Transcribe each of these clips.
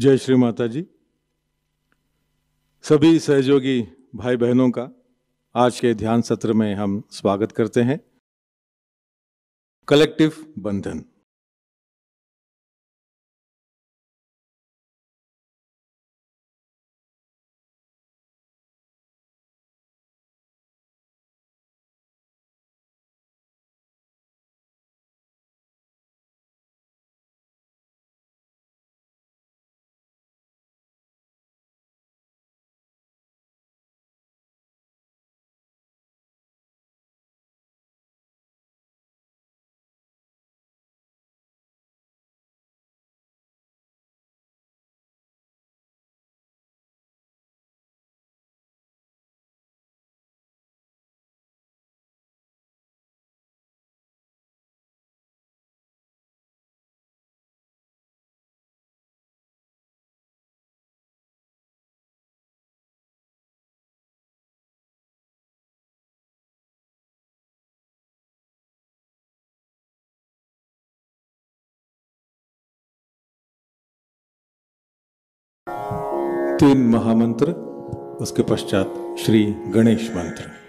जय श्री माता जी। सभी सहयोगी भाई बहनों का आज के ध्यान सत्र में हम स्वागत करते हैं। कलेक्टिव बंधन। तीन महामंत्र, उसके पश्चात श्री गणेश मंत्र।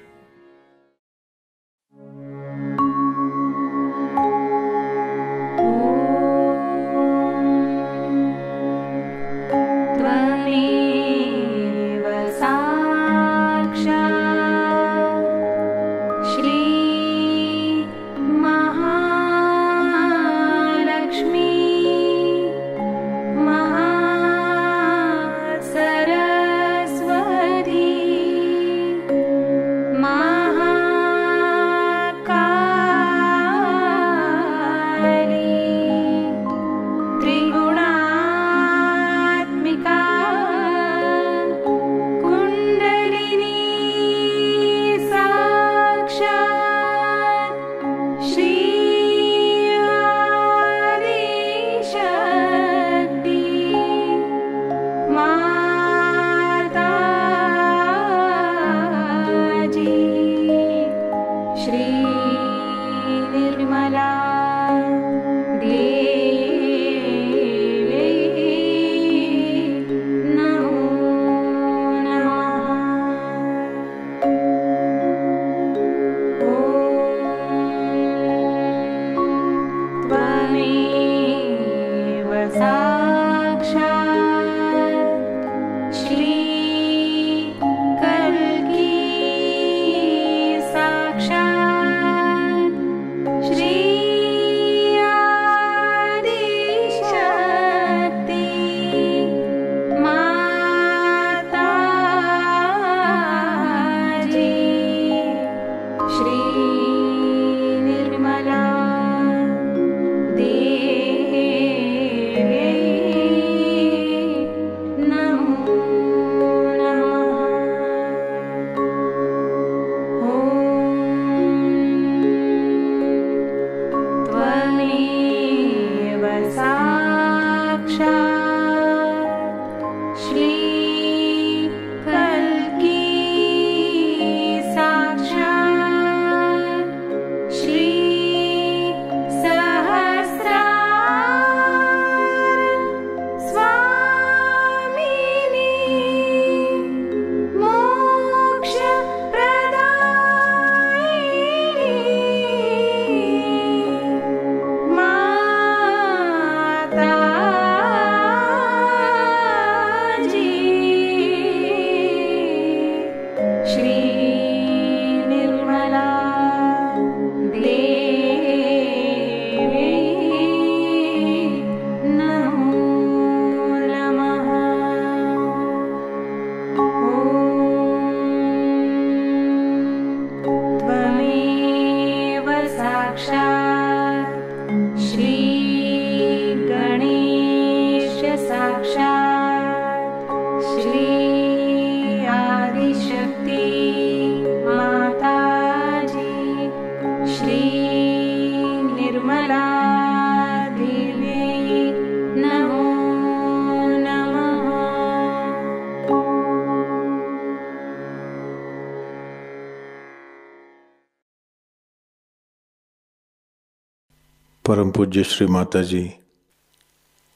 परम पूज्य श्री माता जी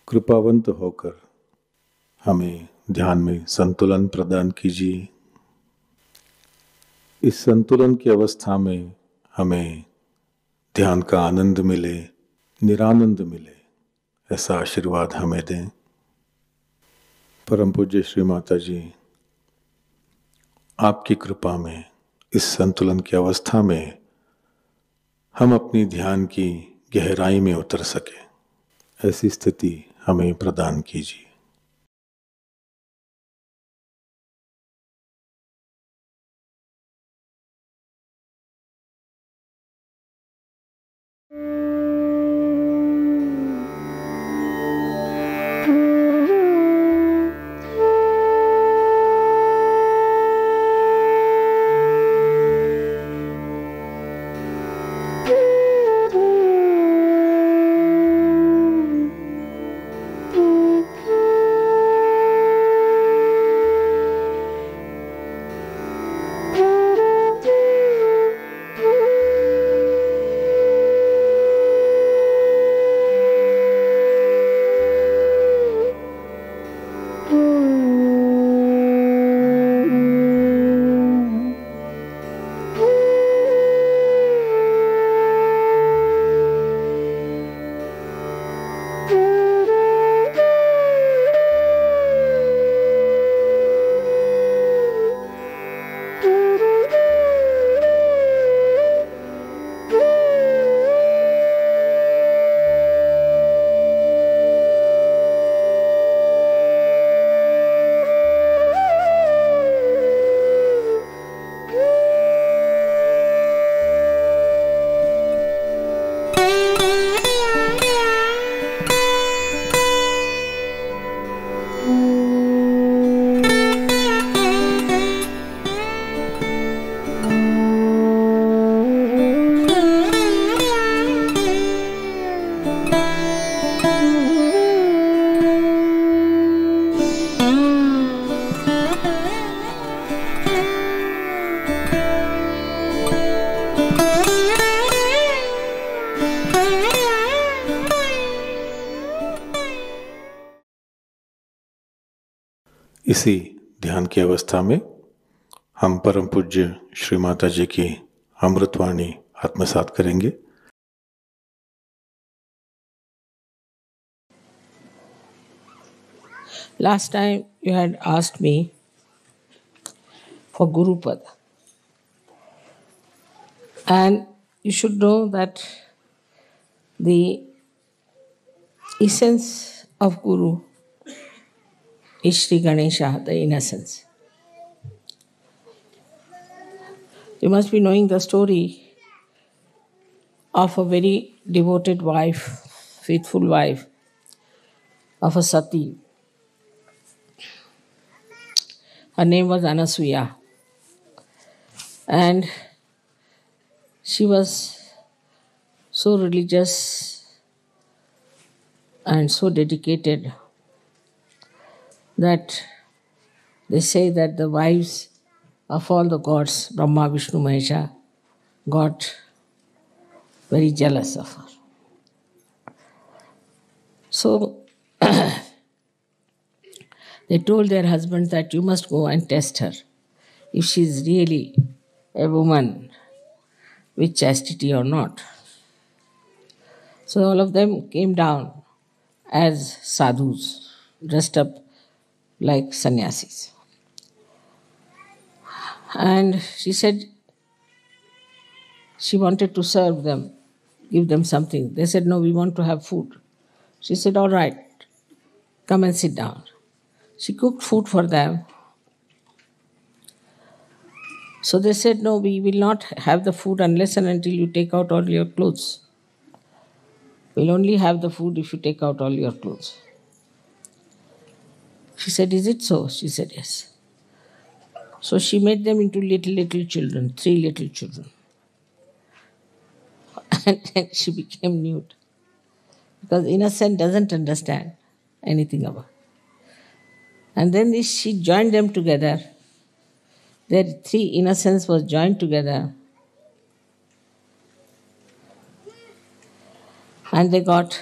कृपावंत होकर हमें ध्यान में संतुलन प्रदान कीजिए। इस संतुलन की अवस्था में हमें ध्यान का आनंद मिले, निरानंद मिले, ऐसा आशीर्वाद हमें दें। परम पूज्य श्री माता जी, आपकी कृपा में इस संतुलन की अवस्था में हम अपनी ध्यान की गहराई में उतर सके, ऐसी स्थिति हमें प्रदान कीजिए। इसी ध्यान की अवस्था में हम परम पूज्य श्री माता जी की अमृतवाणी आत्मसात करेंगे। Last time you had asked me for Gurupad. And you should know that the essence of Guru is Sri Ganesha, the innocence. You must be knowing the story of a very devoted wife, faithful wife of a Sati. Her name was Anasuya. And she was so religious and so dedicated that they say that the wives of all the gods, Brahma, Vishnu, Mahesha, got very jealous of her. So they told their husbands that you must go and test her if she is really a woman with chastity or not. So all of them came down as sadhus, dressed up like sannyasis. And she said she wanted to serve them, give them something. They said, no, we want to have food. She said, all right, come and sit down. She cooked food for them. So they said, no, we will not have the food unless and until you take out all your clothes. We'll only have the food if you take out all your clothes. She said, is it so? She said, yes. So she made them into little children, 3 little children. And then she became nude. Because innocent doesn't understand anything about it. And then she joined them together. Their 3 innocents was joined together. And they got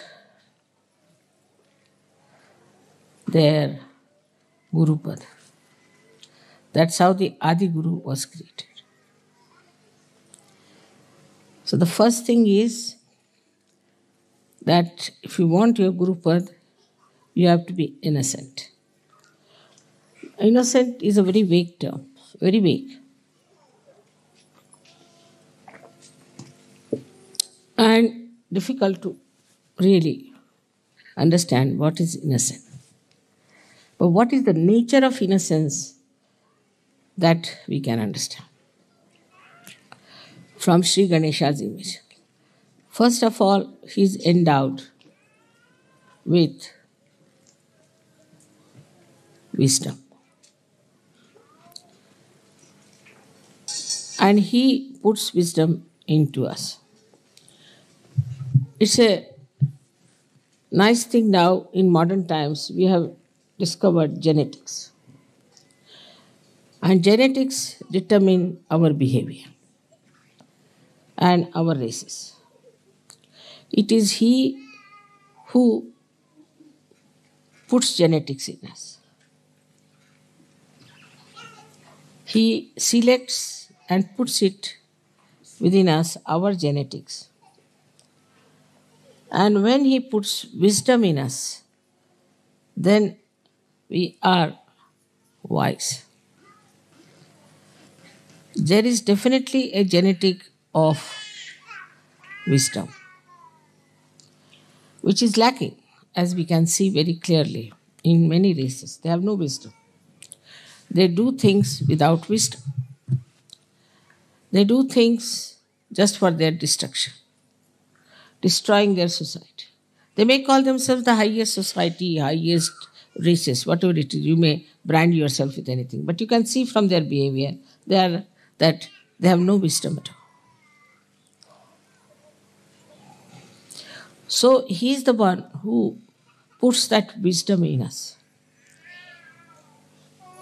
their Gurupad. That's how the Adi Guru was created. So the first thing is that if you want your Gurupad, you have to be innocent. Innocent is a very vague term, very vague. And difficult to really understand what is innocent. But what is the nature of innocence that we can understand from Sri Ganesha's image. First of all, he is endowed with wisdom. And he puts wisdom into us. It's a nice thing now in modern times we have discovered genetics. And genetics determine our behavior and our races. It is he who puts genetics in us. He selects and puts it within us, our genetics. And when he puts wisdom in us, then we are wise. There is definitely a genetic of wisdom, which is lacking, as we can see very clearly in many races. They have no wisdom. They do things without wisdom. They do things just for their destruction, destroying their society. They may call themselves the highest society, highest races, whatever it is. You may brand yourself with anything, but you can see from their behavior that they have no wisdom at all. So he is the one who puts that wisdom in us.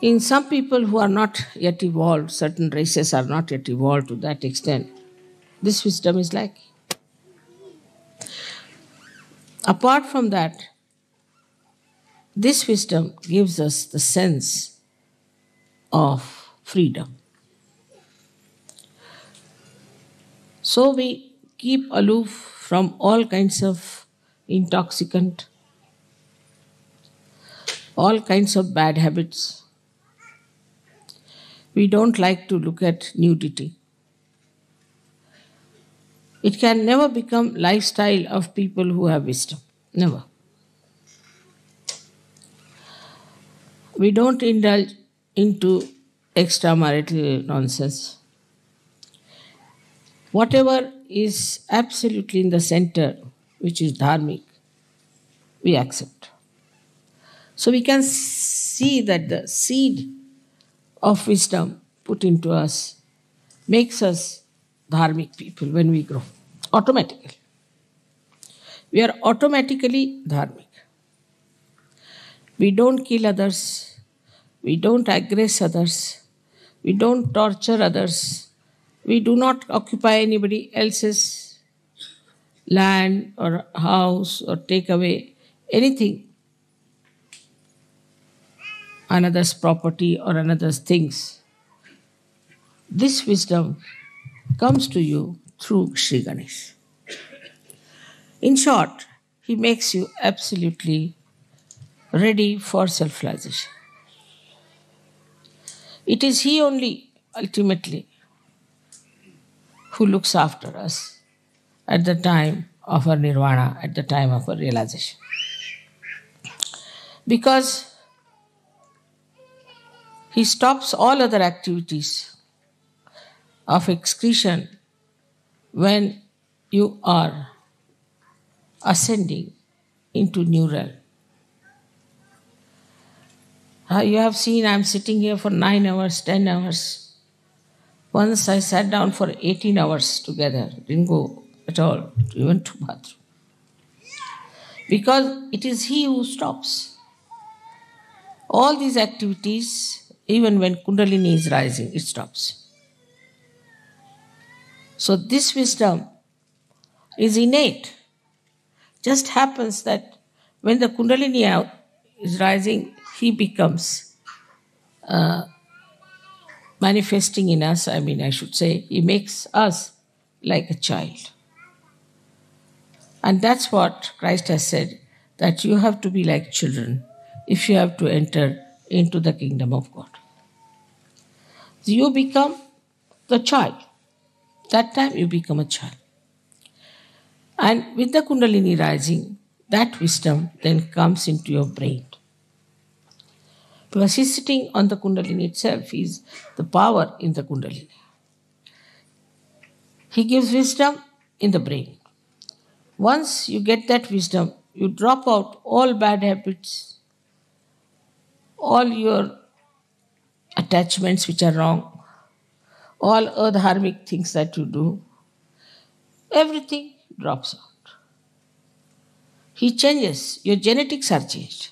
In some people who are not yet evolved, certain races are not yet evolved to that extent, this wisdom is lacking. Apart from that, this wisdom gives us the sense of freedom. So we keep aloof from all kinds of intoxicant, all kinds of bad habits. We don't like to look at nudity. It can never become lifestyle of people who have wisdom. Never. We don't indulge into extramarital nonsense. Whatever is absolutely in the center, which is dharmic, we accept. So we can see that the seed of wisdom put into us makes us dharmic people when we grow, automatically. We are automatically dharmic. We don't kill others, we don't aggress others, we don't torture others, we do not occupy anybody else's land or house or take away anything, another's property or another's things. This wisdom comes to you through Sri Ganesh. In short, he makes you absolutely ready for self-realization. It is he only, ultimately, who looks after us at the time of our nirvana, at the time of our realization. Because he stops all other activities of excretion when you are ascending into new realm. You have seen I am sitting here for 9 hours, 10 hours. Once I sat down for 18 hours together, didn't go at all, even to bathroom. Because it is he who stops. All these activities, even when Kundalini is rising, it stops. So this wisdom is innate. Just happens that when the Kundalini is rising, he becomes manifesting in us, I should say, he makes us like a child. And that's what Christ has said, that you have to be like children if you have to enter into the kingdom of God. So you become the child. That time you become a child. And with the Kundalini rising, that wisdom then comes into your brain. Because he's sitting on the Kundalini itself, is the power in the Kundalini. He gives wisdom in the brain. Once you get that wisdom, you drop out all bad habits, all your attachments which are wrong, all adharmic things that you do, everything drops out. He changes, your genetics are changed.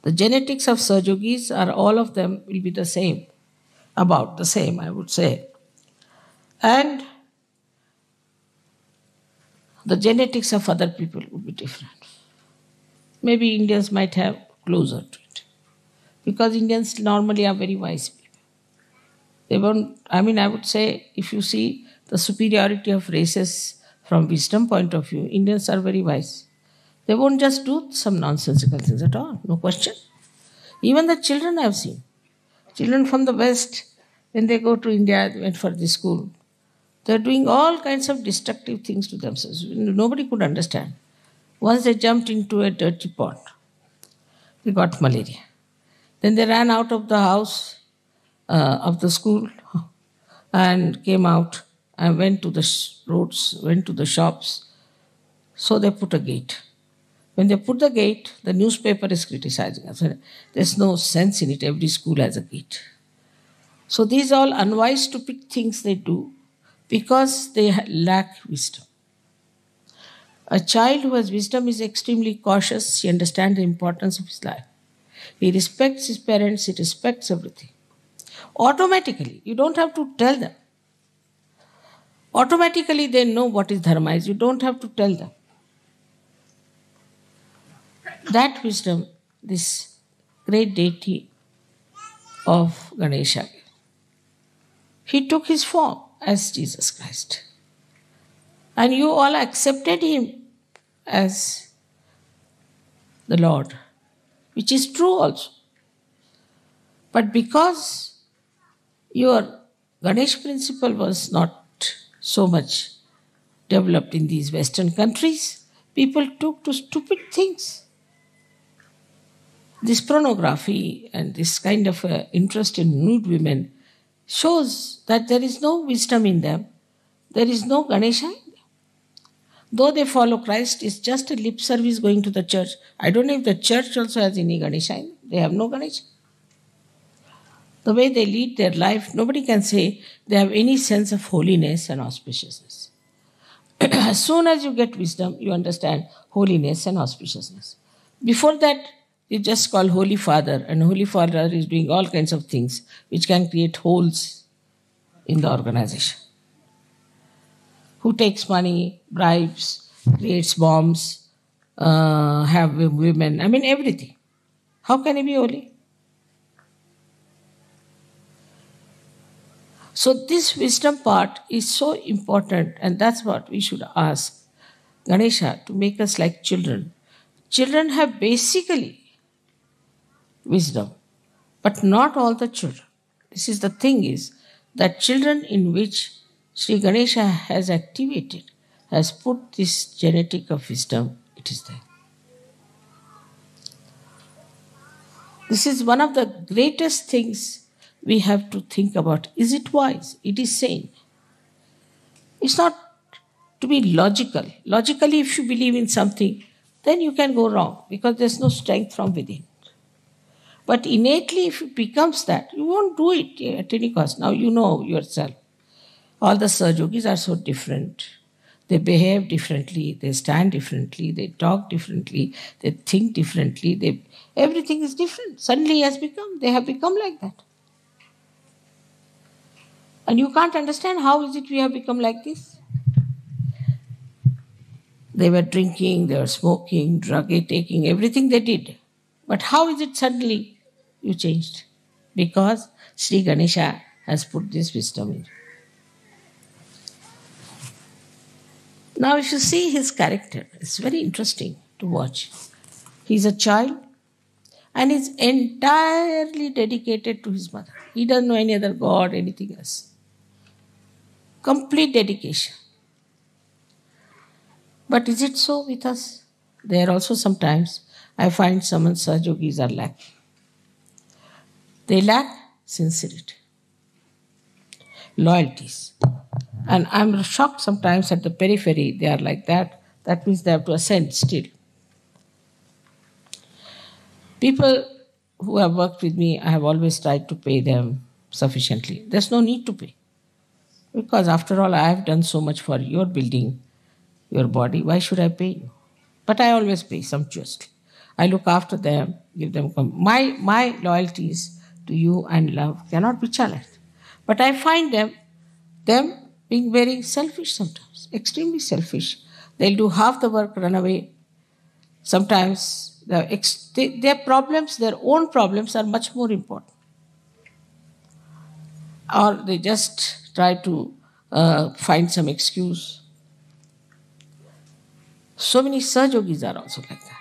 The genetics of Sahajogis are all of them will be the same, about the same, I would say. And the genetics of other people would be different. Maybe Indians might have closer to it. Because Indians normally are very wise people. They won't, I would say, if you see the superiority of races from wisdom point of view, Indians are very wise. They won't just do some nonsensical things at all, no question. Even the children I have seen. Children from the West, when they go to India, they went for this school. They're doing all kinds of destructive things to themselves. Nobody could understand. Once they jumped into a dirty pot, they got malaria. Then they ran out of the house, of the school, and came out and went to the roads, went to the shops. So they put a gate. When they put the gate, the newspaper is criticizing us. There's no sense in it. Every school has a gate. So these are all unwise, stupid things they do because they lack wisdom. A child who has wisdom is extremely cautious. He understands the importance of his life. He respects his parents. He respects everything. Automatically, you don't have to tell them. Automatically, they know what is dharma is. You don't have to tell them. That wisdom, this great deity of Ganesha, he took his form as Jesus Christ. And you all accepted him as the Lord, which is true also. But because your Ganesh principle was not so much developed in these Western countries, people took to stupid things. This pornography and this kind of interest in nude women shows that there is no wisdom in them. There is no Ganesha in them. Though they follow Christ, it's just a lip service going to the church. I don't know if the church also has any Ganesha in them. They have no Ganesha. The way they lead their life, nobody can say they have any sense of holiness and auspiciousness. As soon as you get wisdom, you understand holiness and auspiciousness. Before that, you just call Holy Father, and Holy Father is doing all kinds of things which can create holes in the organization. Who takes money, bribes, creates bombs, have women, everything. How can he be holy? So this wisdom part is so important, and that's what we should ask Ganesha to make us like children. Children have basically wisdom, but not all the children. This is the thing is that children in which Sri Ganesha has activated, has put this genetic of wisdom, it is there. This is one of the greatest things we have to think about. Is it wise? It is sane. It's not to be logical. Logically, if you believe in something, then you can go wrong because there's no strength from within. But innately, if it becomes that, you won't do it at any cost. Now you know yourself. All the Sahajogis are so different. They behave differently, they stand differently, they talk differently, they think differently. Everything is different. Suddenly they have become like that. And you can't understand how is it we have become like this. They were drinking, they were smoking, drug taking, everything they did. But how is it suddenly you changed? because Sri Ganesha has put this wisdom in. Now, if you see his character, it's very interesting to watch. He's a child and is entirely dedicated to his mother. He doesn't know any other god, anything else. Complete dedication. But is it so with us? There also sometimes I find some Sahajogis are lacking. They lack sincerity, loyalties. And I'm shocked sometimes at the periphery, they are like that. That means they have to ascend still. People who have worked with me, I have always tried to pay them sufficiently. There's no need to pay. Because after all, I have done so much for your building, your body. Why should I pay you? But I always pay sumptuously. I look after them, give them. My loyalties to you and love cannot be challenged. But I find them being very selfish sometimes, extremely selfish. They'll do half the work, run away. Sometimes their problems, their own problems are much more important. Or they just try to find some excuse. So many Sahajogis are also like that.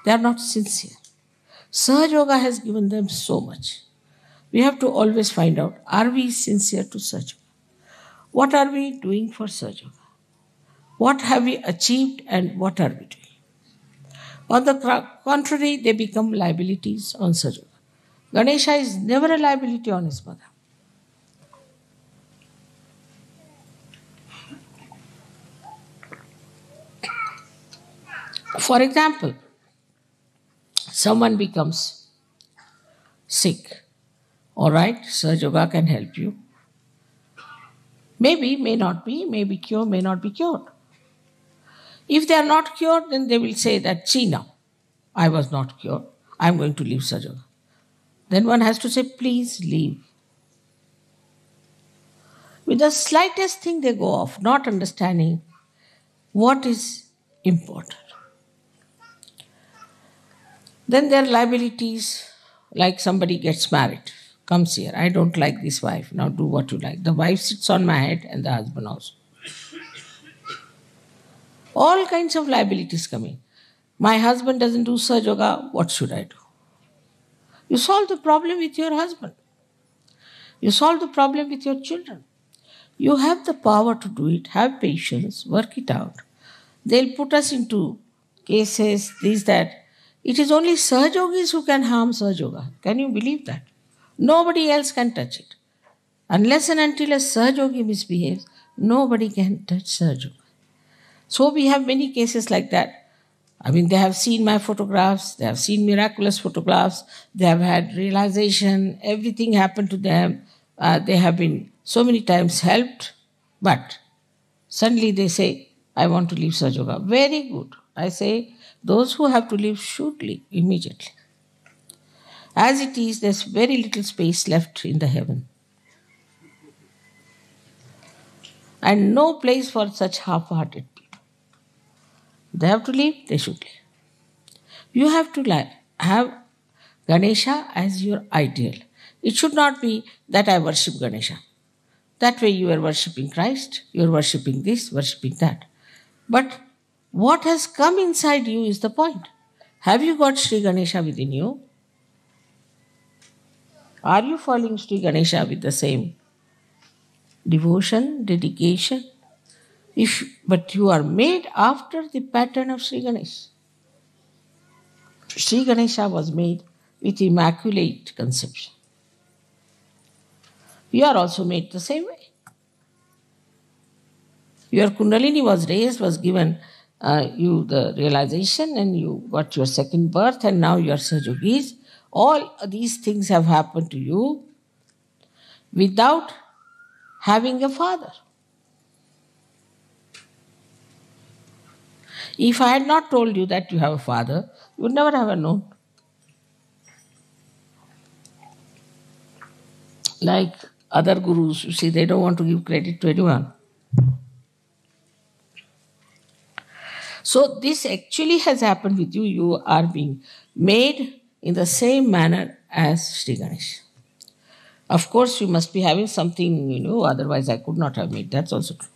They are not sincere. Sahaja Yoga has given them so much. We have to always find out, are we sincere to Sahaja Yoga? What are we doing for Sahaja Yoga? What have we achieved and what are we doing? On the contrary, they become liabilities on Sahaja Yoga. Ganesha is never a liability on his mother. For example, someone becomes sick. All right, Sahaja Yoga can help you. Maybe, may not be, may be cured, may not be cured. If they are not cured, then they will say that, see now, I was not cured, I am going to leave Sahaja Yoga. Then one has to say, please leave. With the slightest thing they go off, not understanding what is important. Then there are liabilities, like somebody gets married, comes here, I don't like this wife, now do what you like. The wife sits on my head and the husband also. All kinds of liabilities coming. My husband doesn't do Sahaja Yoga, what should I do? You solve the problem with your husband. You solve the problem with your children. You have the power to do it, have patience, work it out. They'll put us into cases, this, that. It is only Sahajogis who can harm Sahaja Yoga. Can you believe that? Nobody else can touch it. Unless and until a Sahajogi misbehaves, nobody can touch Sahaja Yoga. So we have many cases like that. I mean, they have seen my photographs, they have seen miraculous photographs, they have had realization, everything happened to them. They have been so many times helped, but suddenly they say, I want to leave Sahaja Yoga. Very good. I say, those who have to leave should leave immediately. As it is, there's very little space left in the heaven. And no place for such half-hearted people. They have to leave, they should leave. You have to have Ganesha as your ideal. It should not be that I worship Ganesha. That way you are worshipping Christ, you are worshipping this, worshipping that. But what has come inside you is the point. Have you got Sri Ganesha within you? Are you following Sri Ganesha with the same devotion, dedication? But you are made after the pattern of Sri Ganesha. Sri Ganesha was made with immaculate conception. You are also made the same way. Your Kundalini was raised, was given you the realization, and you got your second birth, and now you are Sahajogis. All these things have happened to you without having a father. If I had not told you that you have a father, you would never have known. Like other gurus, you see, they don't want to give credit to anyone. So this actually has happened with you. You are being made in the same manner as Sri Ganesha. Of course, you must be having something, otherwise I could not have made. That's also true.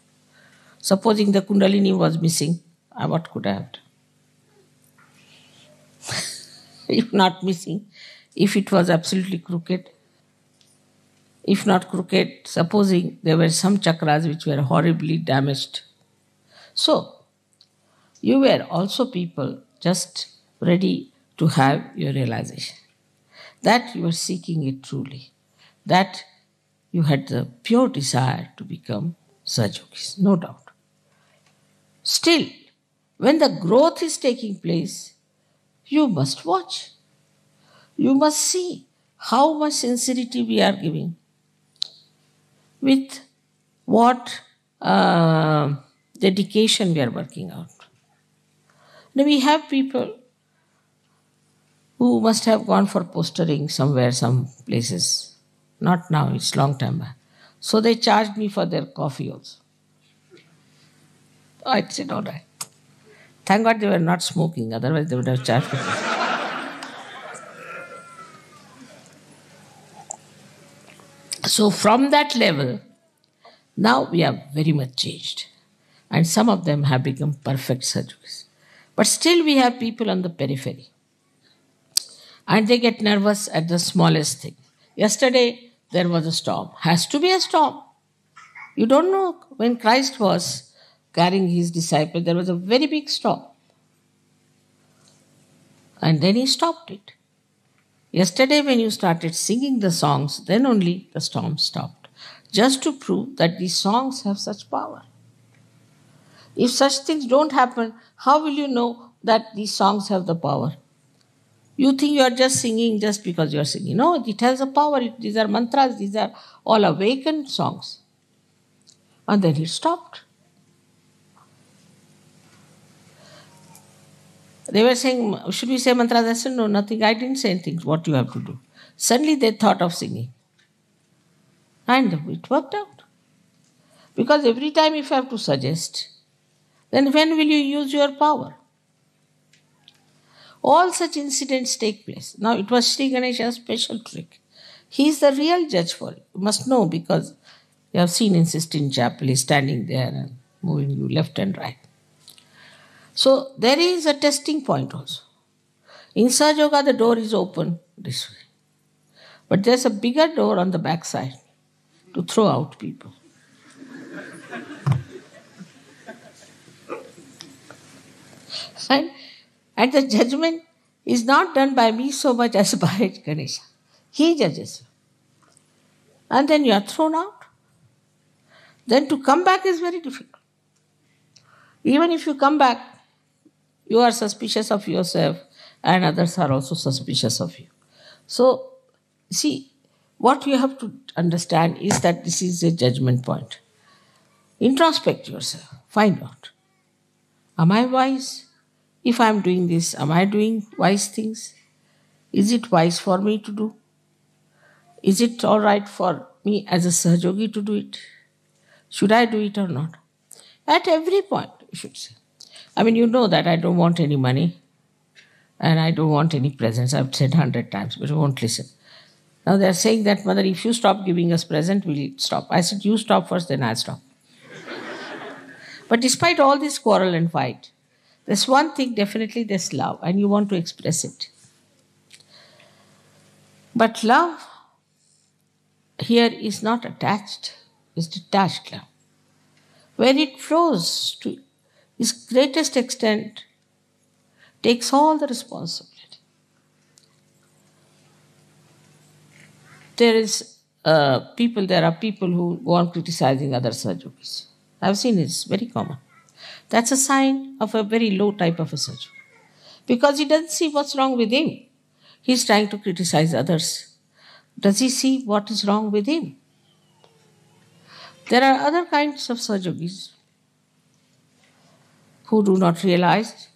Supposing the Kundalini was missing, what could I have done? If not missing, if it was absolutely crooked, if not crooked, supposing there were some chakras which were horribly damaged. So, you were also people just ready to have your realization that you were seeking it truly, that you had the pure desire to become Sahajogis, no doubt. Still, when the growth is taking place, you must watch. You must see how much sincerity we are giving, with what dedication we are working out. Now we have people who must have gone for postering somewhere, some places. Not now, it's long time back. So they charged me for their coffee also. I said, all right. Thank God they were not smoking, otherwise they would have charged me. So from that level, now we are very much changed. And some of them have become perfect Sahajogis. But still we have people on the periphery. And they get nervous at the smallest thing. Yesterday there was a storm. Has to be a storm. You don't know, when Christ was carrying his disciples, there was a very big storm. And then he stopped it. Yesterday when you started singing the songs, then only the storm stopped. Just to prove that these songs have such power. If such things don't happen, how will you know that these songs have the power? You think you are just singing just because you are singing. No, it has a power. These are mantras, these are all awakened songs. And then it stopped. They were saying, should we say mantras? I said, no, nothing. I didn't say anything. What you have to do. Suddenly they thought of singing. And it worked out. Because every time if you have to suggest, then when will you use your power? All such incidents take place. Now it was Sri Ganesha's special trick. He is the real judge for it. You must know, because you have seen in Sistine Chapel, he is standing there and moving you left and right. So there is a testing point also. In Sahaja Yoga, the door is open this way. But there's a bigger door on the back side to throw out people. And the judgment is not done by me so much as by Ganesha. He judges you. And then you are thrown out. Then to come back is very difficult. Even if you come back, you are suspicious of yourself and others are also suspicious of you. So, see, what you have to understand is that this is a judgment point. Introspect yourself. Find out. Am I wise? If I am doing this, am I doing wise things? Is it wise for me to do? Is it all right for me as a Sahajogi to do it? Should I do it or not? At every point, you should say. I mean, you know that I don't want any money and I don't want any presents. I've said 100 times, but you won't listen. Now they're saying that, Mother, if you stop giving us present, we'll stop. I said, you stop first, then I'll stop. But despite all this quarrel and fight, there's one thing, definitely there's love, and you want to express it. But love here is not attached, it's detached love. Where it flows to its greatest extent, takes all the responsibility. There are people who go on criticizing other Sahajogis. I've seen it, it's very common. That's a sign of a very low type of a Sahajogi. Because he doesn't see what's wrong with him. He's trying to criticize others. Does he see what is wrong with him? There are other kinds of Sahajogis who do not realize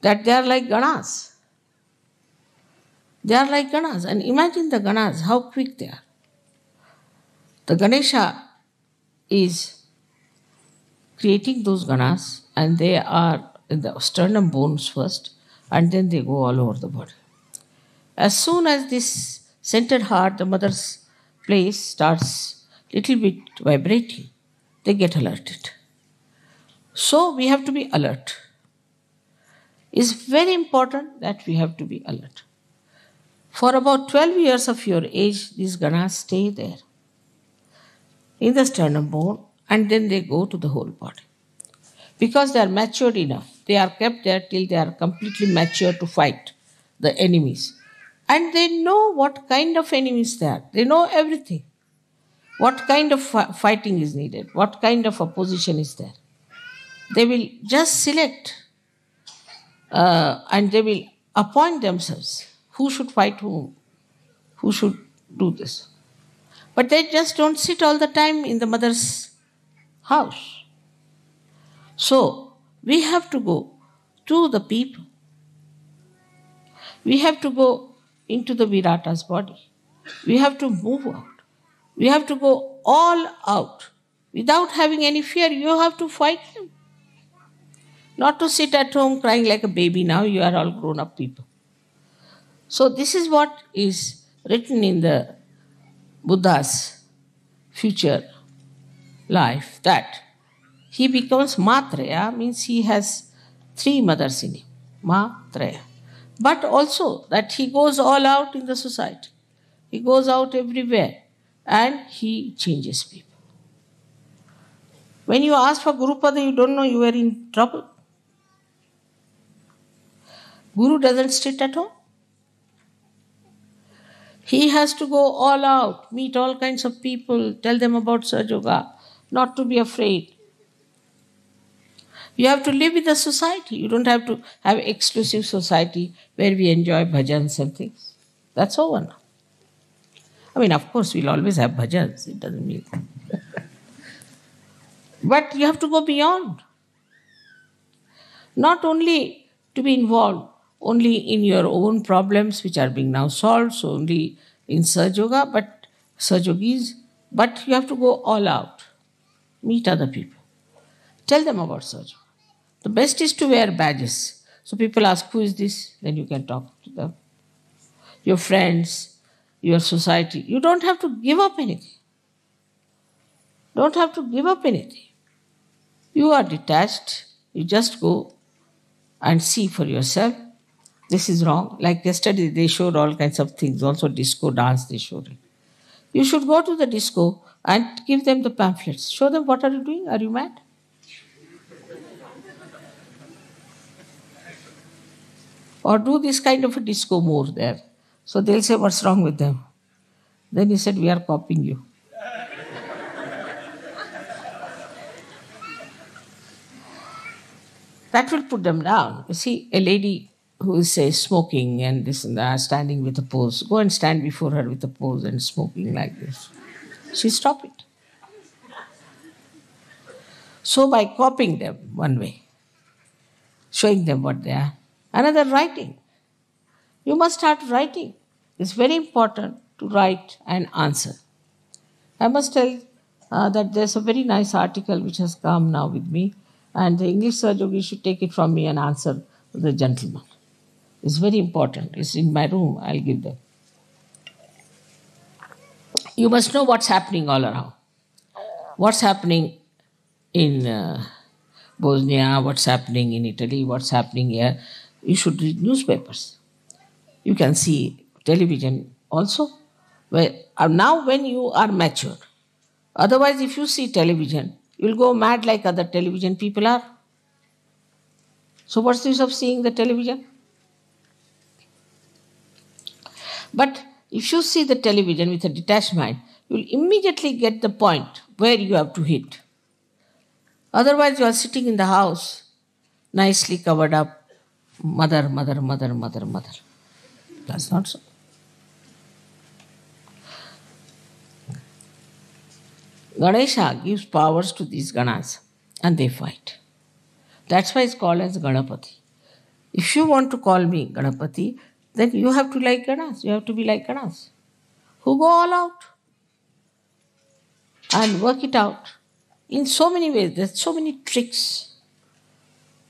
that they are like Ganas. They are like Ganas. And imagine the Ganas, how quick they are. The Ganesha is creating those Ganas, and they are in the sternum bones first, and then they go all over the body. As soon as this centered heart, the mother's place starts little bit vibrating, they get alerted. So we have to be alert. It's very important that we have to be alert. For about 12 years of your age, these ganas stay there in the sternum bone, and then they go to the whole body. Because they are matured enough, they are kept there till they are completely mature to fight the enemies. And they know what kind of enemies they are. They know everything. What kind of fighting is needed, what kind of opposition is there. They will just select and they will appoint themselves who should fight whom, who should do this. But they just don't sit all the time in the mother's house. So we have to go to the people. We have to go into the Virata's body. We have to move out. We have to go all out. Without having any fear, you have to fight him. Not to sit at home crying like a baby. Now you are all grown up people. So this is what is written in the Buddha's future life, that he becomes Matraya, means he has 3 mothers in him, Matraya. But also that he goes all out in the society. He goes out everywhere and he changes people. When you ask for Gurupada, you don't know you are in trouble. Guru doesn't sit at home. He has to go all out, meet all kinds of people, tell them about Sahaja Yoga, not to be afraid. You have to live with the society. You don't have to have exclusive society where we enjoy bhajans and things. That's over now. I mean, of course, we'll always have bhajans. It doesn't mean. But you have to go beyond. Not only to be involved only in your own problems which are being now solved, so only in Sahaja Yoga, but Sahaja Yogis, but you have to go all out. Meet other people. Tell them about Sahaja Yoga. The best is to wear badges. So people ask, who is this? Then you can talk to them. Your friends, your society. You don't have to give up anything. Don't have to give up anything. You are detached. You just go and see for yourself. This is wrong. Like yesterday, they showed all kinds of things. Also disco dance, they showed it. You should go to the disco and give them the pamphlets. Show them, what are you doing? Are you mad? Or do this kind of a disco more there. So they'll say, what's wrong with them? Then he said, we are copying you. That will put them down. You see, a lady who is, say, smoking and this and that, standing with a pose, go and stand before her with a pose and smoking like this. She stop it. So by copying them one way, showing them what they are. Another, writing. You must start writing. It's very important to write and answer. I must tell that there's a very nice article which has come now with me, and the English Sahaja Yogi should take it from me and answer the gentleman. It's very important. It's in my room. I'll give them. You must know what's happening all around. What's happening in Bosnia, what's happening in Italy, what's happening here. You should read newspapers. You can see television also. Now when you are matured. Otherwise, if you see television, you'll go mad like other television people are. So what's the use of seeing the television? But if you see the television with a detached mind, you'll immediately get the point where you have to hit. Otherwise, you are sitting in the house, nicely covered up, mother, mother, mother, mother, mother. That's not so. Ganesha gives powers to these ganas and they fight. That's why it's called as Ganapati. If you want to call me Ganapati, then you have to like ganas. You have to be like ganas, who go all out and work it out in so many ways. There's so many tricks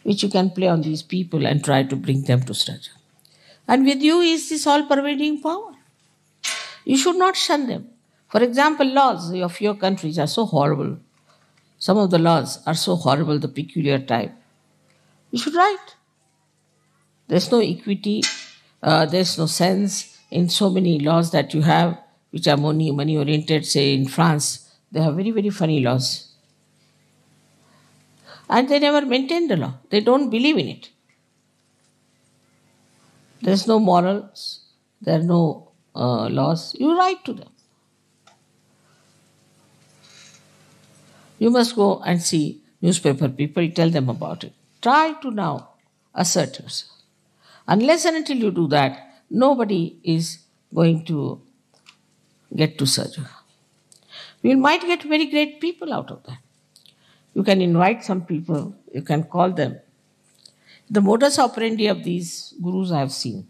which you can play on these people and try to bring them to Sahaja. And with you is this all-pervading power. You should not shun them. For example, laws of your countries are so horrible. Some of the laws are so horrible, the peculiar type. You should write. There's no equity, there's no sense in so many laws that you have, which are money oriented. Say in France, they have very, very funny laws. And they never maintain the law. They don't believe in it. There's no morals, there are no laws. You write to them. You must go and see newspaper people, tell them about it. Try to now assert yourself. Unless and until you do that, nobody is going to get to serve you. You might get very great people out of that. You can invite some people, you can call them. The modus operandi of these gurus I have seen.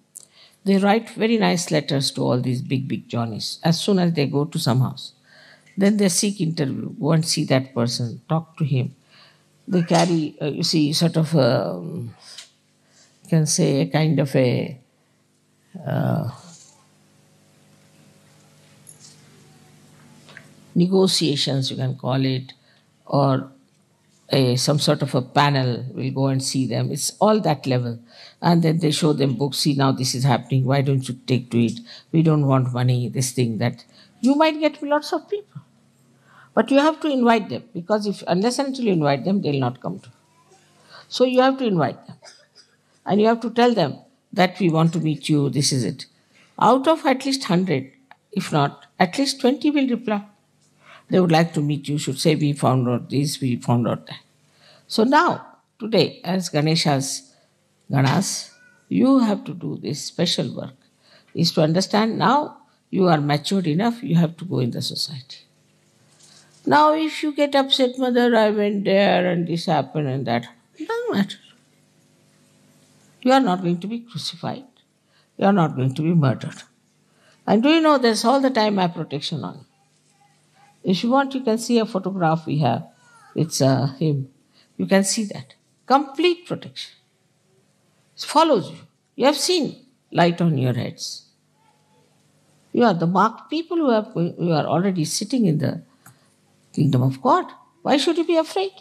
They write very nice letters to all these big, big Johnnies as soon as they go to some house. Then they seek interview, go and see that person, talk to him. They carry, sort of, you can say, a kind of a negotiations, you can call it, or some sort of a panel will go and see them. It's all that level. And then they show them books. See, now this is happening. Why don't you take to it? We don't want money, this thing, that. You might get lots of people. But you have to invite them, because unless and until you invite them, they'll not come to you. So you have to invite them. And you have to tell them that we want to meet you, this is it. Out of at least 100, if not, at least 20 will reply. They would like to meet you, should say, we found out this, we found out that. So now, today, as Ganas, you have to do this special work, is to understand now you are matured enough, you have to go in the society. Now if you get upset, mother, I went there and this happened and that, it doesn't matter. You are not going to be crucified. You are not going to be murdered. And do you know there's all the time eye protection on. If you want, you can see a photograph we have. It's him. You can see that. Complete protection. It follows you. You have seen light on your heads. You are the marked people who are already sitting in the kingdom of God. Why should you be afraid?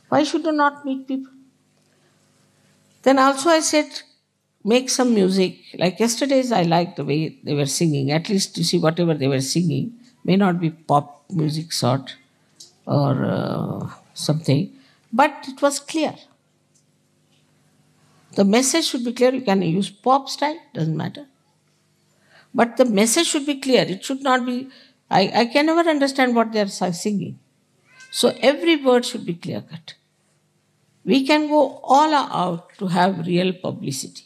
Why should you not meet people? Then also I said, make some music. Like yesterday's, I liked the way they were singing. At least you see whatever they were singing may not be pop music sort or something, but it was clear. The message should be clear. You can use pop style, doesn't matter. But the message should be clear. It should not be, I can never understand what they are singing. So every word should be clear cut. We can go all out to have real publicity.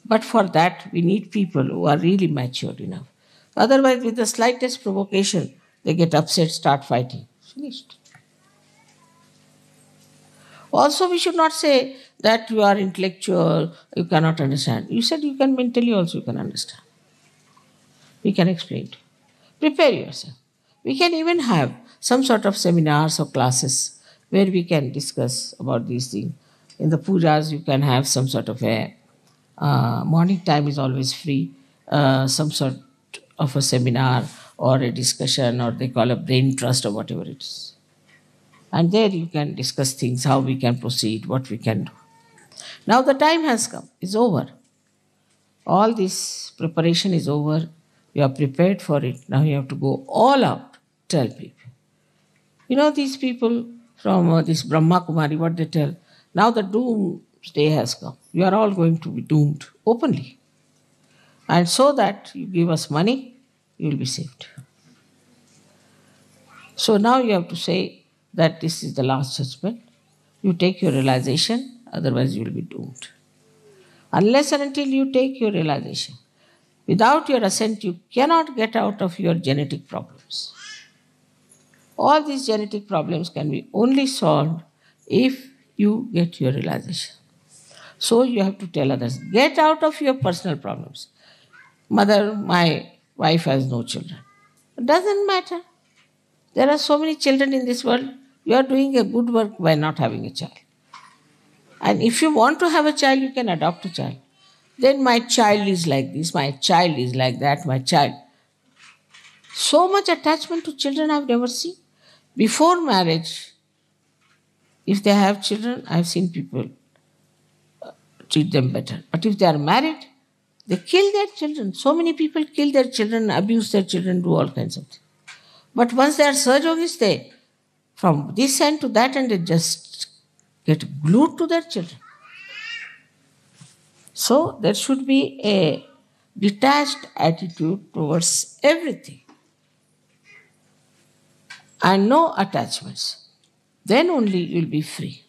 But for that, we need people who are really matured enough. Otherwise, with the slightest provocation, they get upset, start fighting. Finished. Also, we should not say that you are intellectual, you cannot understand. You said you can mentally also you can understand. We can explain to you. Prepare yourself. We can even have some sort of seminars or classes where we can discuss about these things. In the pujas, you can have some sort of a morning time is always free, some sort of a seminar or a discussion, or they call a brain trust or whatever it is. And there you can discuss things, how we can proceed, what we can do. Now the time has come, it's over. All this preparation is over. You are prepared for it. Now you have to go all out, tell people. You know these people from this Brahma Kumari, what they tell? Now the doomsday has come. You are all going to be doomed openly. And so that you give us money, you will be saved. So now you have to say that this is the last judgment. You take your realization, otherwise you will be doomed. Unless and until you take your realization, without your assent, you cannot get out of your genetic problems. All these genetic problems can be only solved if you get your realization. So you have to tell others, get out of your personal problems. Mother, my wife has no children. It doesn't matter. There are so many children in this world. You are doing a good work by not having a child. And if you want to have a child, you can adopt a child. Then my child is like this, my child is like that, my child. So much attachment to children I've never seen. Before marriage, if they have children, I've seen people treat them better. But if they are married, they kill their children. So many people kill their children, abuse their children, do all kinds of things. But once they are Sahajogis, they, from this end to that end, they just get glued to their children. So there should be a detached attitude towards everything and no attachments. Then only you will be free.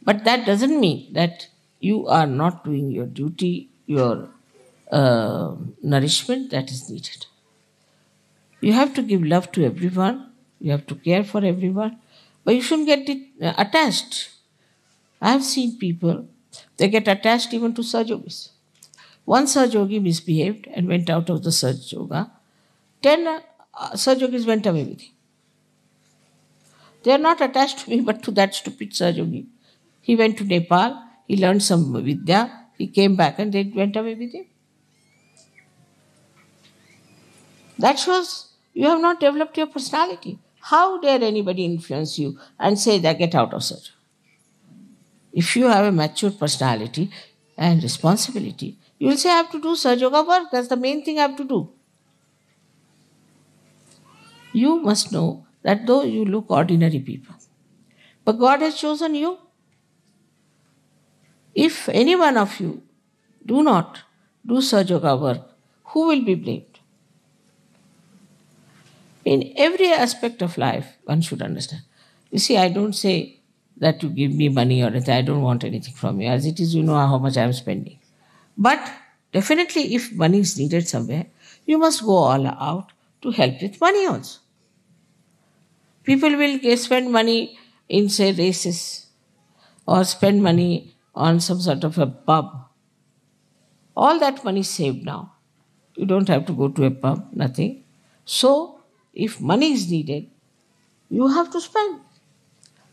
But that doesn't mean that you are not doing your duty, your nourishment that is needed. You have to give love to everyone, you have to care for everyone, but you shouldn't get attached. I have seen people, they get attached even to Sahajogis. One Sahajogi misbehaved and went out of the Sahajoga. 10 Sahajogis went away with him. They are not attached to me but to that stupid Sahajogi. He went to Nepal, he learned some Vidya, he came back and they went away with him. That shows you have not developed your personality. How dare anybody influence you and say that get out of Sahajoga? If you have a mature personality and responsibility, you will say, I have to do Sahajoga work. That's the main thing I have to do. You must know that though you look ordinary people, but God has chosen you. If any one of you do not do Sahajoga work, who will be blamed? In every aspect of life, one should understand. You see, I don't say that you give me money or anything. I don't want anything from you. As it is, you know how much I am spending. But definitely, if money is needed somewhere, you must go all out to help with money also. People will spend money in, say, races or spend money on some sort of a pub. All that money is saved now. You don't have to go to a pub, nothing. So, if money is needed, you have to spend.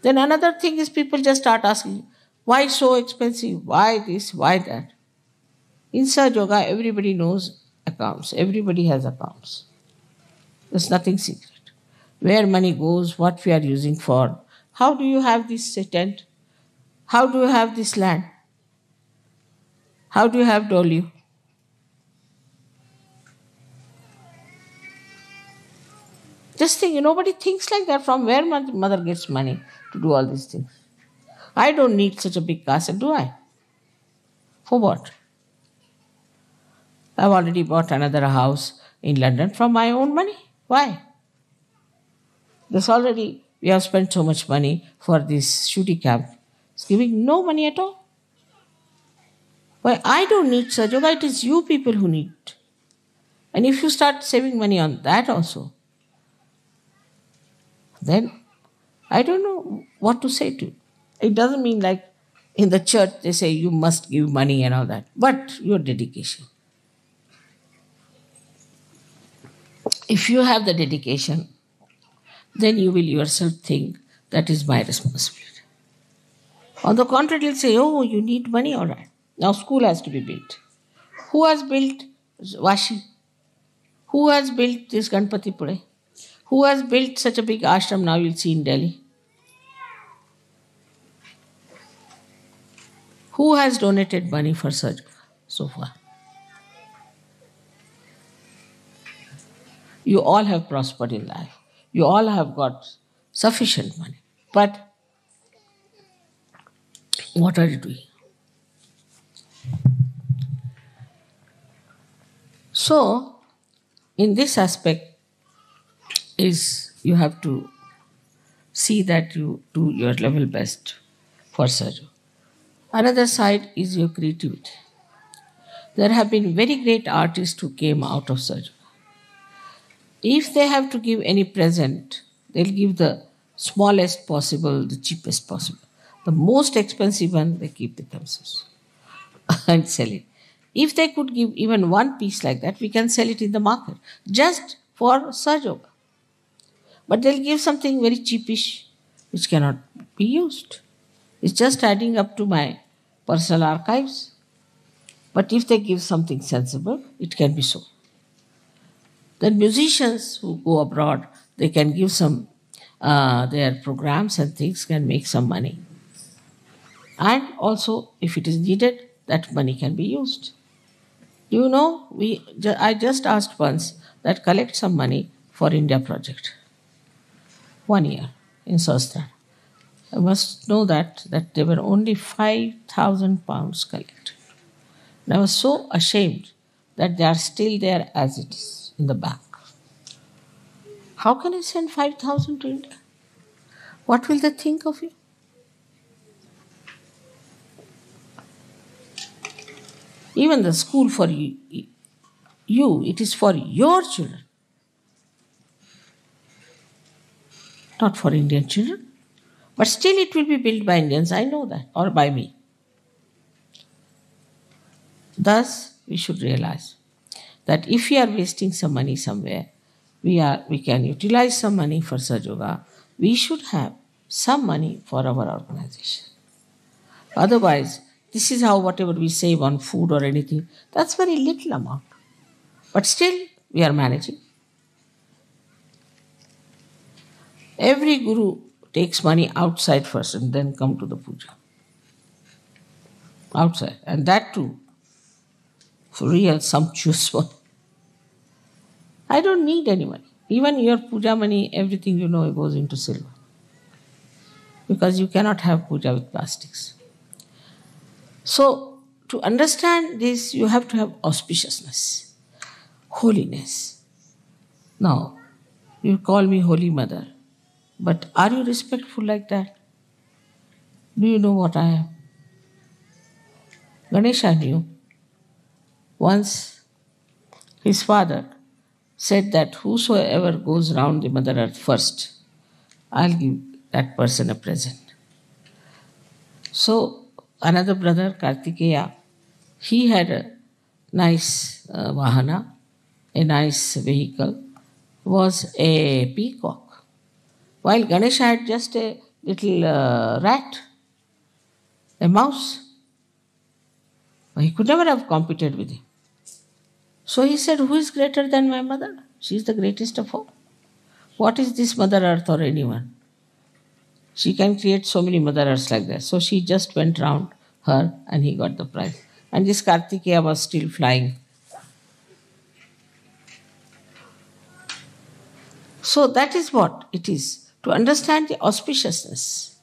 Then another thing is people just start asking, why so expensive? Why this? Why that? In Sahajoga, everybody knows accounts. Everybody has accounts. There's nothing secret. Where money goes, what we are using for. How do you have this tent? How do you have this land? How do you have Dolio? Just think, nobody thinks like that. From where mother gets money to do all these things? I don't need such a big castle, do I? For what? I've already bought another house in London from my own money. Why? We have spent so much money for this shooting camp. It's giving no money at all. Why? I don't need Sahajoga, it is you people who need. And if you start saving money on that also, then I don't know what to say to you. It doesn't mean like in the church they say you must give money and all that, but your dedication. If you have the dedication, then you will yourself think that is my responsibility. On the contrary, you'll say, oh, you need money, all right. Now school has to be built. Who has built Vashi? Who has built this Ganpati Pure? Who has built such a big ashram now you'll see in Delhi? Who has donated money for Sahajoga so far? You all have prospered in life. You all have got sufficient money. But what are you doing? So, in this aspect, you have to see that you do your level best for Sahajoga. Another side is your creativity. There have been very great artists who came out of Sahajoga. If they have to give any present, they'll give the smallest possible, the cheapest possible. The most expensive one, they keep with themselves and sell it. If they could give even one piece like that, we can sell it in the market, just for Sahajoga. But they'll give something very cheapish, which cannot be used. It's just adding up to my personal archives. But if they give something sensible, it can be so. Then musicians who go abroad, they can give some, their programs and things can make some money. And also, if it is needed, that money can be used. Do you know, I just asked once that collect some money for India project. 1 year in Sostan. I must know that there were only 5,000 pounds collected. And I was so ashamed that they are still there as it is in the bank. How can you send 5,000 to India? What will they think of you? Even the school for you, it is for your children, not for Indian children. But still it will be built by Indians, I know that, or by me. Thus, we should realize that if we are wasting some money somewhere, we can utilize some money for Sahaja. We should have some money for our organization. Otherwise, this is how whatever we save on food or anything, that's very little amount. But still, we are managing. Every guru takes money outside first and then come to the puja. Outside. And that too, for real sumptuous one. I don't need any money. Even your puja money, everything you know goes into silver. Because you cannot have puja with plastics. So, to understand this, you have to have auspiciousness, holiness. Now, you call me Holy Mother, but are you respectful like that? Do you know what I am? Ganesha knew. Once, his father said that whosoever goes round the Mother Earth first, I'll give that person a present. So, another brother, Kartikeya, he had a nice vahana, a nice vehicle, was a peacock. While Ganesha had just a little rat, a mouse. He could never have competed with him. So he said, who is greater than my mother? She is the greatest of all. What is this Mother Earth or anyone? She can create so many Mother Earths like that. So she just went round her and he got the prize. And this Kartikeya was still flying. So that is what it is, to understand the auspiciousness.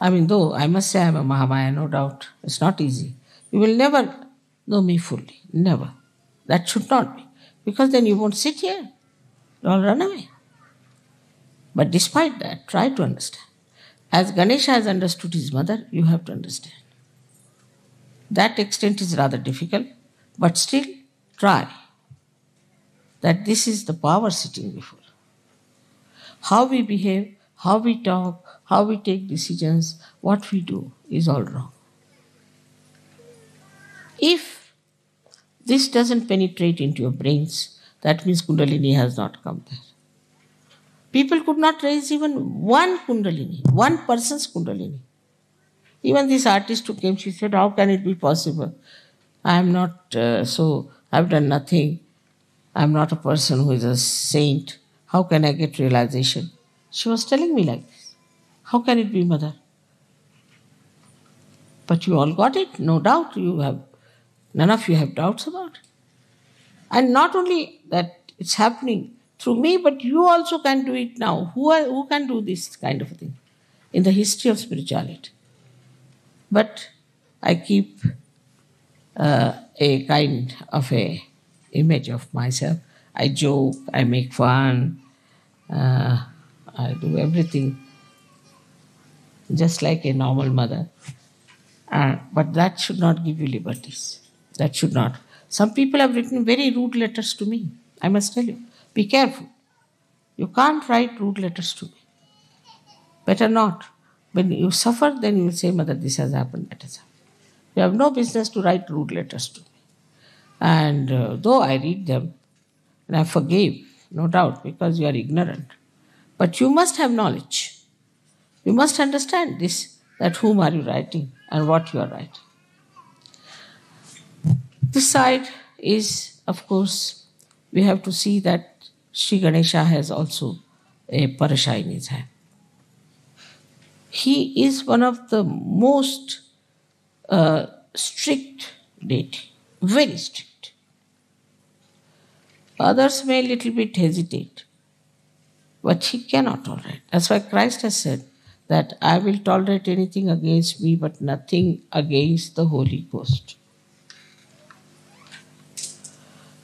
I mean, though I must say I am a Mahamaya, no doubt. It's not easy. You will never know me fully. Never. That should not be. Because then you won't sit here. You'll run away. But despite that, try to understand. As Ganesha has understood his mother, you have to understand. That extent is rather difficult, but still try. That this is the power sitting before. How we behave, how we talk, how we take decisions, what we do is all wrong. If this doesn't penetrate into your brains, that means Kundalini has not come there. People could not raise even one Kundalini, one person's Kundalini. Even this artist who came, she said, how can it be possible? I am not I've done nothing. I am not a person who is a saint. How can I get realization? She was telling me like this. How can it be, Mother? But you all got it, no doubt. None of you have doubts about it. And not only that it's happening through me, but you also can do it now. Who can do this kind of a thing in the history of spirituality? But I keep a kind of a image of myself. I joke, I make fun, I do everything just like a normal mother. But that should not give you liberties. That should not. Some people have written very rude letters to me. I must tell you, be careful. You can't write rude letters to me. Better not. When you suffer, then you will say, Mother, this has happened, that has happened. You have no business to write rude letters to me. And though I read them, and I forgive, no doubt, because you are ignorant. But you must have knowledge. You must understand this, that whom are you writing and what you are writing. This side is, of course, we have to see that Sri Ganesha has also a parasha in his hand. He is one of the most strict deity, very strict. Others may a little bit hesitate, but he cannot tolerate. That's why Christ has said that I will tolerate anything against me, but nothing against the Holy Ghost.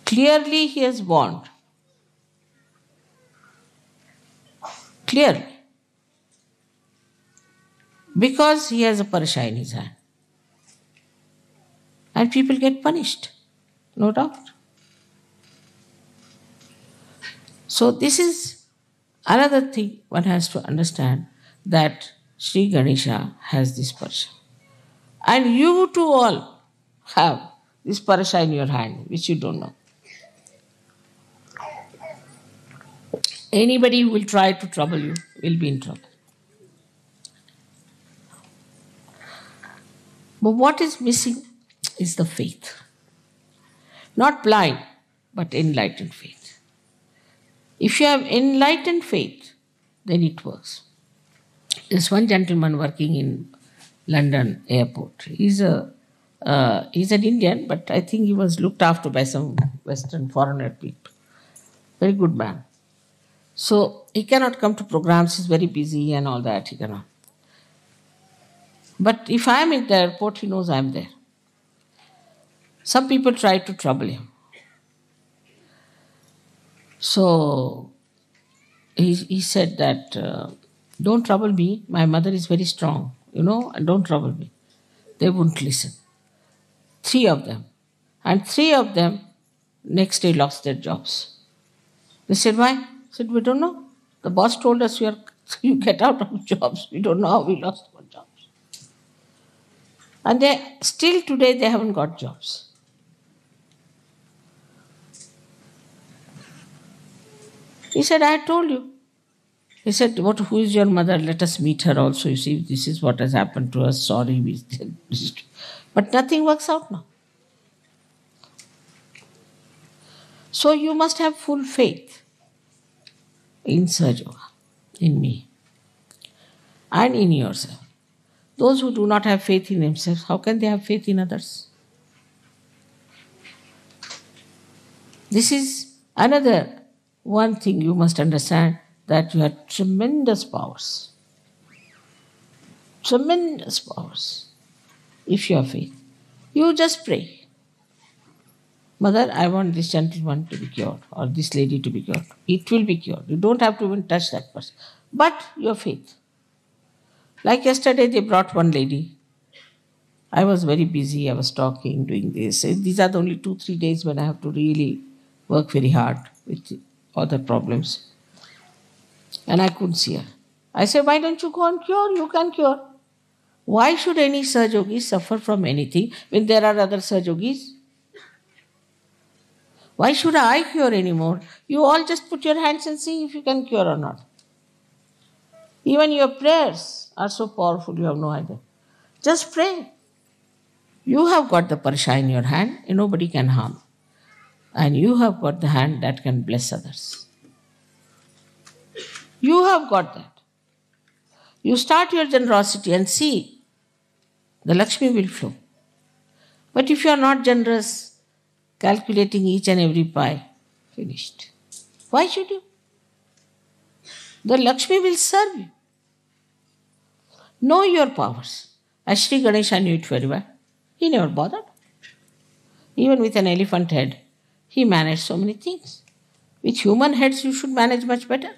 Clearly, he has warned. Clearly. Because he has a parasha in his hand. And people get punished, no doubt. So this is another thing one has to understand, that Sri Ganesha has this parasha. And you too all have this parasha in your hand, which you don't know. Anybody who will try to trouble you will be in trouble. But what is missing is the faith. Not blind, but enlightened faith. If you have enlightened faith, then it works. There's one gentleman working in London airport. He's an Indian, but I think he was looked after by some Western foreigner people. Very good man. So he cannot come to programs, he's very busy and all that, he cannot. But if I am in the airport, he knows I am there. Some people try to trouble him. So he said that, don't trouble me, my mother is very strong, and don't trouble me. They wouldn't listen. 3 of them. And 3 of them next day lost their jobs. They said, why? I said, we don't know. The boss told us you get out of jobs. We don't know how we lost our jobs. And still today they haven't got jobs. He said, I told you. He said, who is your mother? Let us meet her also. You see, this is what has happened to us. Sorry. But nothing works out now. So you must have full faith in Sahaja, in me, and in yourself. Those who do not have faith in themselves, how can they have faith in others? This is another one thing you must understand, that you have tremendous powers. Tremendous powers. If you have faith. You just pray. Mother, I want this gentleman to be cured, or this lady to be cured. It will be cured. You don't have to even touch that person. But your faith. Like yesterday, they brought one lady. I was very busy. I was talking, doing this. These are the only 2-3 days when I have to really work very hard with other problems. And I couldn't see her. I said, why don't you go and cure? You can cure. Why should any Sahaja suffer from anything when there are other Sahaja? Why should I cure anymore? You all just put your hands and see if you can cure or not. Even your prayers are so powerful, you have no idea. Just pray. You have got the parasha in your hand, and nobody can harm. And you have got the hand that can bless others. You have got that. You start your generosity and see, the Lakshmi will flow. But if you are not generous, calculating each and every pie, finished. Why should you? The Lakshmi will serve you. Know your powers. As Sri Ganesha knew it very well. He never bothered. Even with an elephant head, he managed so many things. With human heads, you should manage much better.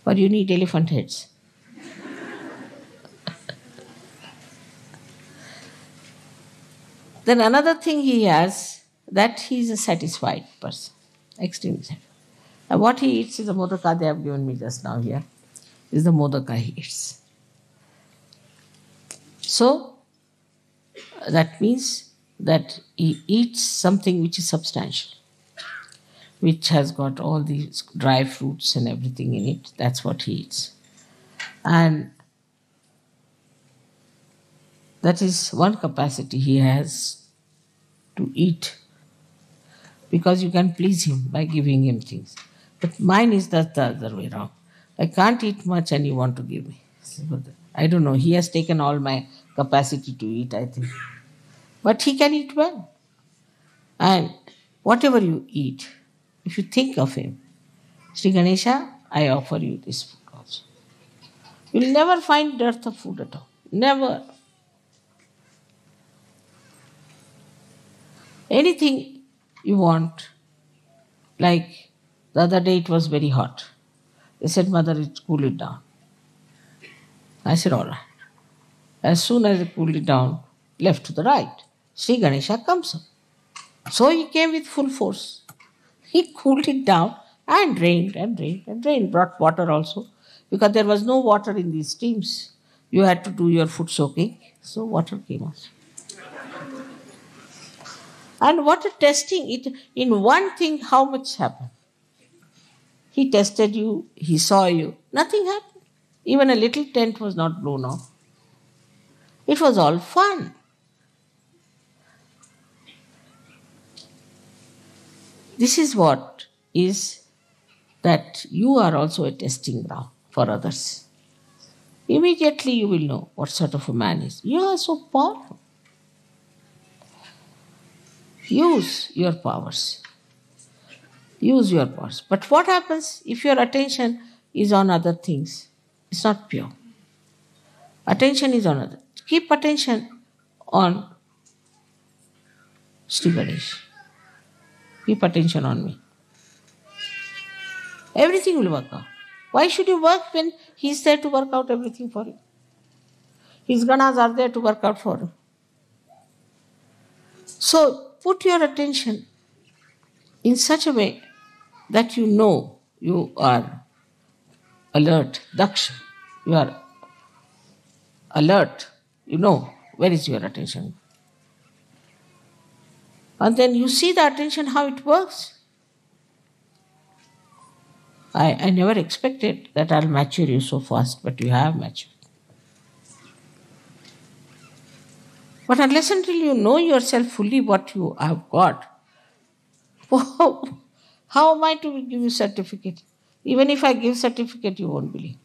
But you need elephant heads. Then another thing he has, that he is a satisfied person. Extremely satisfied. And what he eats is the modaka they have given me just now here. Is the modaka he eats. So, that means that he eats something which is substantial, which has got all these dry fruits and everything in it. That's what he eats. And that is one capacity he has to eat because you can please him by giving him things. But mine is the other way around. I can't eat much and you want to give me. I don't know. He has taken all my capacity to eat, I think. But he can eat well. And whatever you eat, if you think of him, Sri Ganesha, I offer you this food also. You will never find dearth of food at all. Never. Anything you want, like the other day it was very hot. They said, Mother, cool it down. I said, all right. As soon as I cooled it down, left to the right, Sri Ganesha comes up. So he came with full force. He cooled it down and rained and rained and rained. Brought water also. Because there was no water in these streams. You had to do your foot soaking. So water came out. And water testing, it in one thing, how much happened? He tested you, he saw you, nothing happened. Even a little tent was not blown off. It was all fun. This is what is that you are also a testing ground for others. Immediately you will know what sort of a man is. You are so powerful. Use your powers. Use your powers. But what happens if your attention is on other things? It's not pure. Attention is on other. Keep attention on Sri Ganesh. Keep attention on me. Everything will work out. Why should you work when he's there to work out everything for you? His ganas are there to work out for you. So put your attention in such a way that you know you are alert, daksha. You are alert. You know where is your attention. And then you see the attention, how it works. I never expected that I'll mature you so fast, but you have matured. But unless until you know yourself fully what you have got, how am I to give you certificate? Even if I give certificate, you won't believe.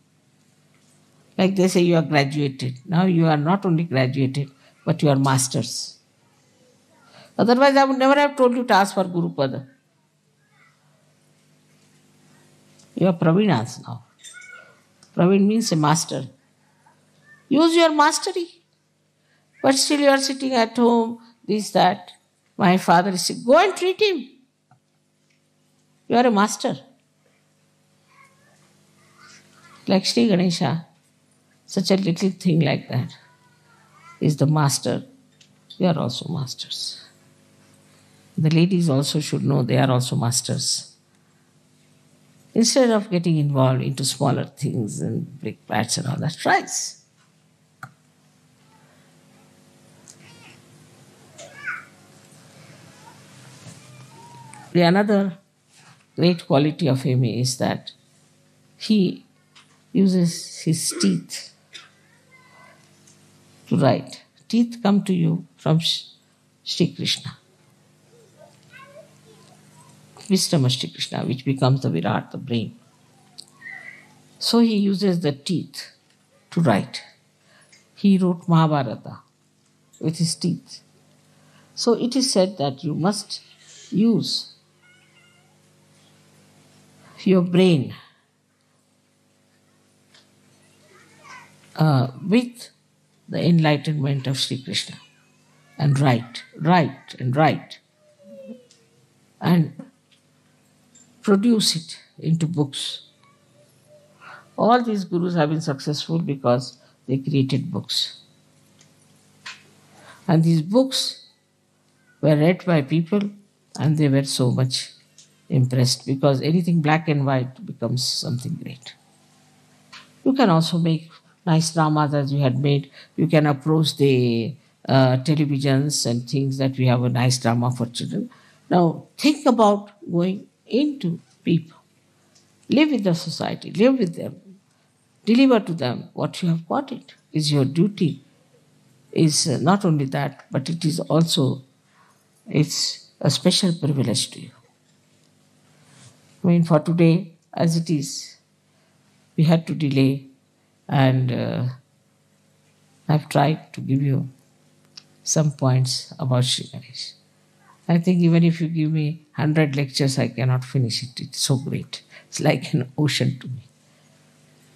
Like they say, you are graduated. Now you are not only graduated, but you are masters. Otherwise, I would never have told you to ask for Guru Pada. You are Pravinas now. Pravin means a master. Use your mastery. But still you are sitting at home, this, that. My father is saying, go and treat him. You are a master. Like Sri Ganesha, such a little thing like that is the master. We are also masters. The ladies also should know they are also masters. Instead of getting involved into smaller things and brick bats and all that, tries. The another great quality of him is that he uses his teeth to write. Teeth come to you from Sri Krishna. Wisdom of Sri Krishna, which becomes the Virat, the brain. So he uses the teeth to write. He wrote Mahabharata with his teeth. So it is said that you must use your brain with the enlightenment of Sri Krishna and write and produce it into books. All these gurus have been successful because they created books. And these books were read by people and they were so much impressed because anything black and white becomes something great. You can also make nice dramas as you had made. You can approach the televisions and things that we have a nice drama for children. Now think about going into people. Live with the society, live with them. Deliver to them what you have got. It is your duty. Is not only that, but it is also It's a special privilege to you. I mean, for today, as it is, we had to delay, and I've tried to give you some points about Sri Ganesh. I think even if you give me 100 lectures, I cannot finish it. It's so great. It's like an ocean to me.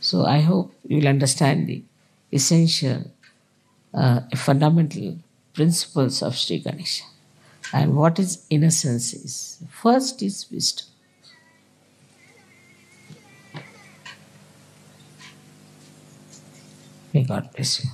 So I hope you will understand the essential, fundamental principles of Sri Ganesha. And what is innocence is. First is wisdom. May God bless you.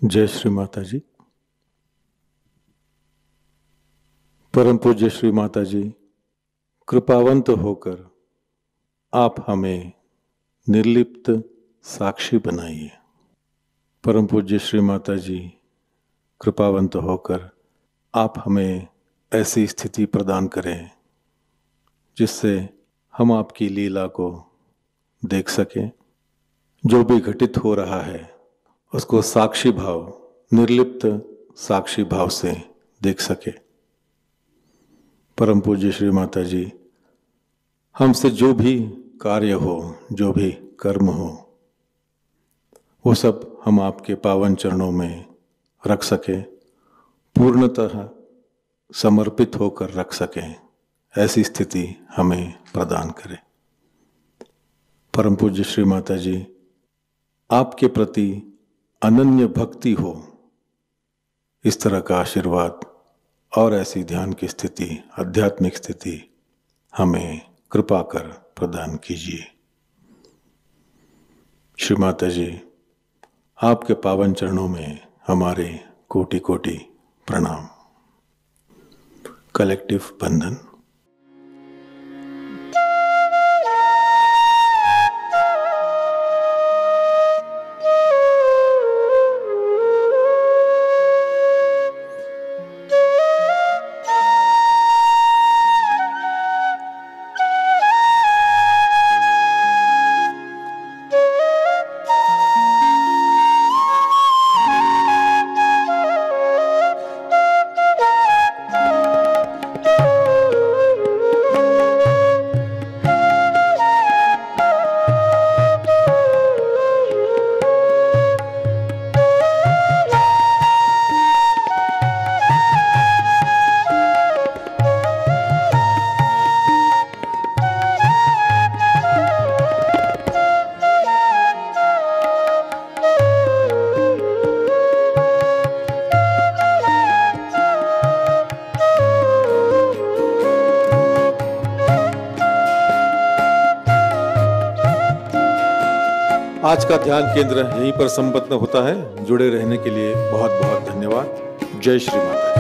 जय श्री माता जी। परम पूज्य श्री माता जी, कृपावंत होकर आप हमें निर्लिप्त साक्षी बनाइए। परम पूज्य श्री माता जी, कृपावंत होकर आप हमें ऐसी स्थिति प्रदान करें जिससे हम आपकी लीला को देख सकें। जो भी घटित हो रहा है उसको साक्षी भाव, निर्लिप्त साक्षी भाव से देख सके। परम पूज्य श्री माता जी, हमसे जो भी कार्य हो, जो भी कर्म हो, वो सब हम आपके पावन चरणों में रख सकें, पूर्णतः समर्पित होकर रख सकें, ऐसी स्थिति हमें प्रदान करें। परम पूज्य श्री माता जी, आपके प्रति अनन्य भक्ति हो, इस तरह का आशीर्वाद और ऐसी ध्यान की स्थिति, आध्यात्मिक स्थिति हमें कृपा कर प्रदान कीजिए। श्री माता जी, आपके पावन चरणों में हमारे कोटि कोटि प्रणाम। कलेक्टिव बंधन। आज का ध्यान केंद्र यहीं पर संपन्न होता है। जुड़े रहने के लिए बहुत बहुत धन्यवाद। जय श्री माता।